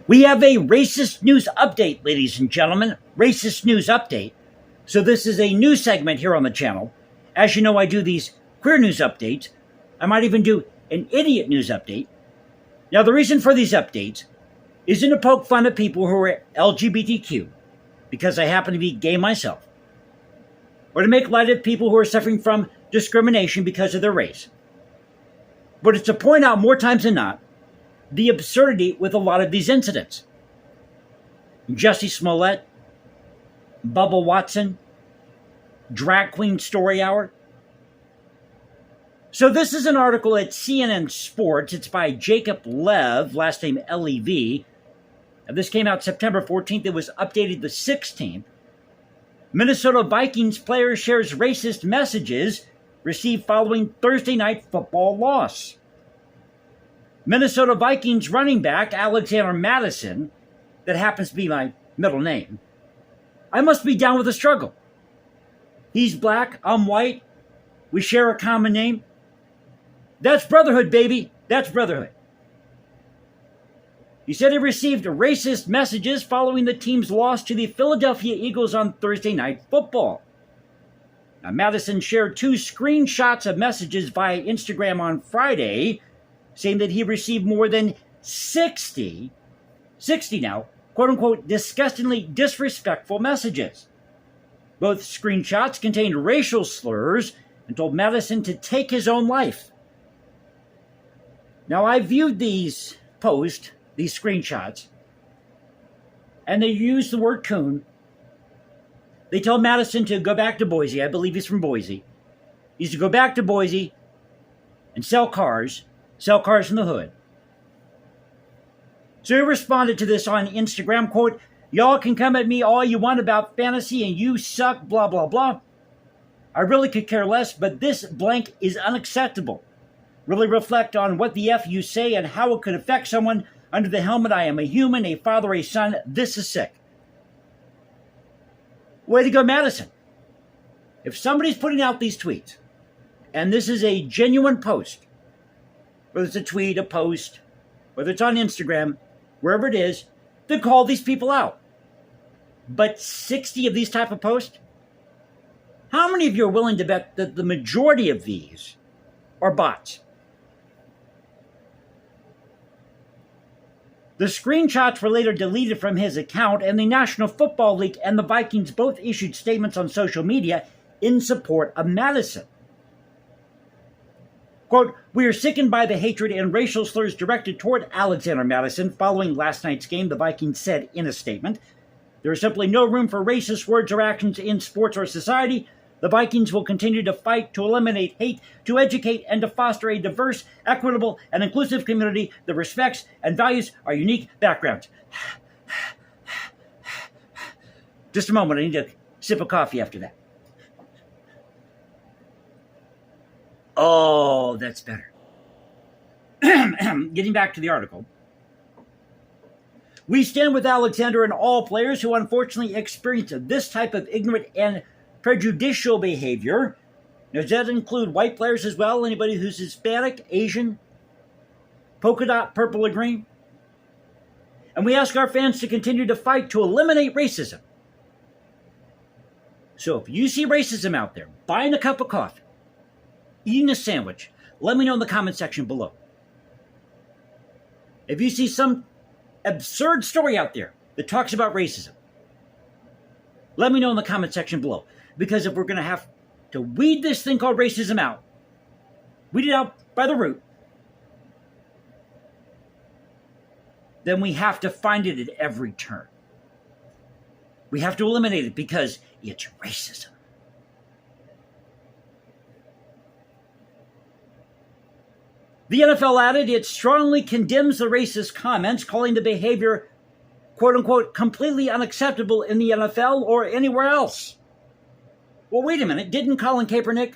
We have a racist news update, ladies and gentlemen. Racist news update. So this is a new segment here on the channel. As you know, I do these queer news updates. I might even do an idiot news update. Now, the reason for these updates isn't to poke fun at people who are LGBTQ, because I happen to be gay myself, or to make light of people who are suffering from discrimination because of their race. But it's to point out more times than not the absurdity with a lot of these incidents. Jussie Smollett, Bubba Watson, Drag Queen Story Hour. So this is an article at CNN Sports. It's by Jacob Lev, last name L-E-V. This came out September 14th. It was updated the 16th. Minnesota Vikings player shares racist messages received following Thursday night football loss. Minnesota Vikings running back Alexander Mattison, that happens to be my middle name. I must be down with the struggle. He's black, I'm white, we share a common name. That's brotherhood, baby. That's brotherhood. He said he received racist messages following the team's loss to the Philadelphia Eagles on Thursday Night Football. Now, Mattison shared 2 screenshots of messages via Instagram on Friday, saying that he received more than 60 now, quote-unquote, disgustingly disrespectful messages. Both screenshots contained racial slurs and told Mattison to take his own life. Now, I viewed these posts, these screenshots, and they used the word coon. They told Mattison to go back to Boise. I believe he's from Boise. He's to go back to Boise and sell cars in the hood. So he responded to this on Instagram, quote, "Y'all can come at me all you want about fantasy and you suck, blah, blah, blah. I really could care less, but this blank is unacceptable. Really reflect on what the F you say and how it could affect someone under the helmet. I am a human, a father, a son. This is sick." Way to go, Mattison. If somebody's putting out these tweets, and this is a genuine post, whether it's a tweet, a post, whether it's on Instagram, wherever it is, then call these people out. But 60 of these type of posts? How many of you are willing to bet that the majority of these are bots? The screenshots were later deleted from his account, and the National Football League and the Vikings both issued statements on social media in support of Mattison. Quote, "We are sickened by the hatred and racial slurs directed toward Alexander Mattison following last night's game," the Vikings said in a statement. "There is simply no room for racist words or actions in sports or society. The Vikings will continue to fight to eliminate hate, to educate, and to foster a diverse, equitable, and inclusive community that respects and values our unique backgrounds." Just a moment, I need a sip of coffee after that. Oh, that's better. Getting back to the article. "We stand with Alexander and all players who unfortunately experience this type of ignorant and prejudicial behavior." Now, does that include white players as well? Anybody who's Hispanic, Asian, polka dot, purple or green? "And we ask our fans to continue to fight to eliminate racism." So if you see racism out there, buying a cup of coffee, eating a sandwich, let me know in the comment section below. If you see some absurd story out there that talks about racism, let me know in the comment section below. Because if we're going to have to weed this thing called racism out, weed it out by the root, then we have to find it at every turn. We have to eliminate it because it's racism. The NFL added it strongly condemns the racist comments, calling the behavior, quote-unquote, completely unacceptable in the NFL or anywhere else. Well, wait a minute. Didn't Colin Kaepernick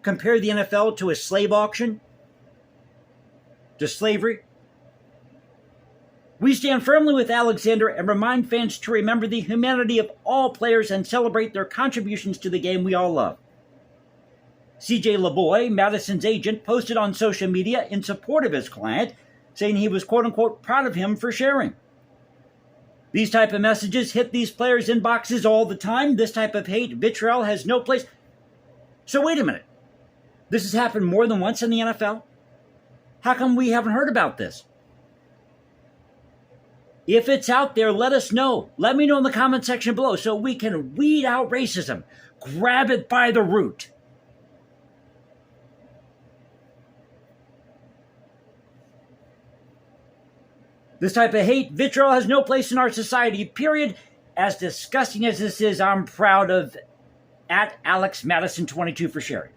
compare the NFL to a slave auction? To slavery? "We stand firmly with Alexander and remind fans to remember the humanity of all players and celebrate their contributions to the game we all love." CJ LeBoy, Mattison's agent, posted on social media in support of his client, saying he was, quote-unquote, proud of him for sharing. These type of messages hit these players' inboxes all the time. This type of hate, vitriol has no place. So wait a minute. This has happened more than once in the NFL? How come we haven't heard about this? If it's out there, let us know. Let me know in the comment section below so we can weed out racism. Grab it by the root. This type of hate, vitriol has no place in our society, period. As disgusting as this is, I'm proud of @AlexMattison22 for sharing.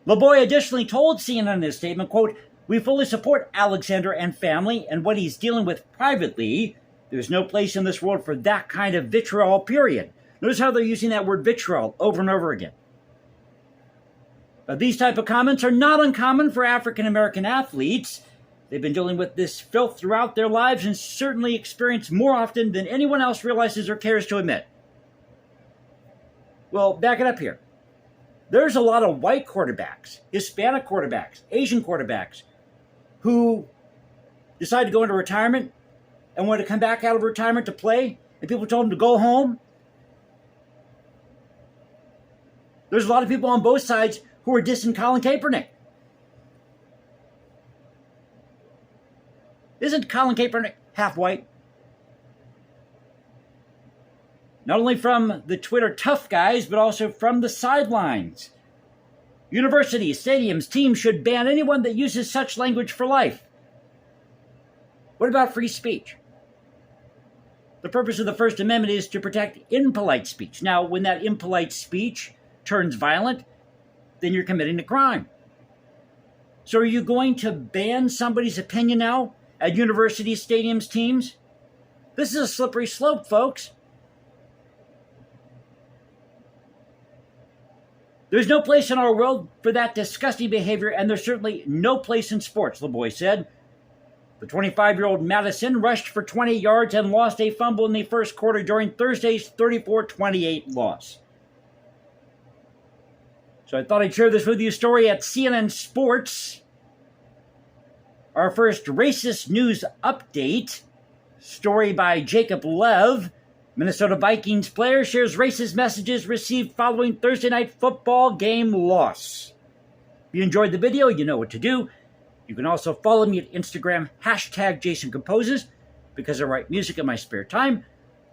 LeBoy additionally told CNN in his statement, quote, "We fully support Alexander and family and what he's dealing with privately. There's no place in this world for that kind of vitriol, period." Notice how they're using that word vitriol over and over again. But these type of comments are not uncommon for African American athletes. They've been dealing with this filth throughout their lives and certainly experience more often than anyone else realizes or cares to admit. Well, back it up here. There's a lot of white quarterbacks, Hispanic quarterbacks, Asian quarterbacks who decide to go into retirement and want to come back out of retirement to play, and people told them to go home. There's a lot of people on both sides who are dissing Colin Kaepernick. Isn't Colin Kaepernick half white? Not only from the Twitter tough guys, but also from the sidelines. Universities, stadiums, teams should ban anyone that uses such language for life. What about free speech? The purpose of the First Amendment is to protect impolite speech. Now, when that impolite speech turns violent, then you're committing a crime. So are you going to ban somebody's opinion now at universities, stadiums, teams? This is a slippery slope, folks. There's no place in our world for that disgusting behavior, and there's certainly no place in sports, LeBoy said. The 25-year-old Mattison rushed for 20 yards and lost a fumble in the first quarter during Thursday's 34-28 loss. So I thought I'd share this with you. Story at CNN Sports. Our first racist news update. Story by Jacob Lev. Minnesota Vikings player shares racist messages received following Thursday night football game loss. If you enjoyed the video, you know what to do. You can also follow me at Instagram, #JasonComposes, because I write music in my spare time.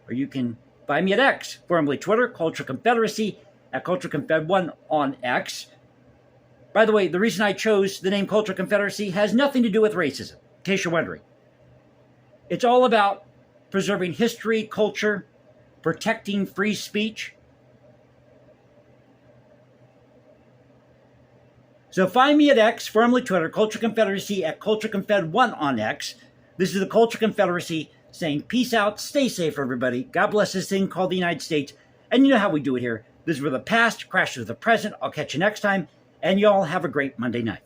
Or you can find me at X, formerly Twitter, Culture Confederacy, at CultureConfed1 on X. By the way, the reason I chose the name Culture Confederacy has nothing to do with racism, in case you're wondering. It's all about preserving history, culture, protecting free speech. So find me at X, formerly Twitter, Culture Confederacy, at CultureConfed1 on X. This is the Culture Confederacy saying peace out, stay safe, everybody. God bless this thing called the United States. And you know how we do it here. This is where the past crashes with the present. I'll catch you next time. And y'all have a great Monday night.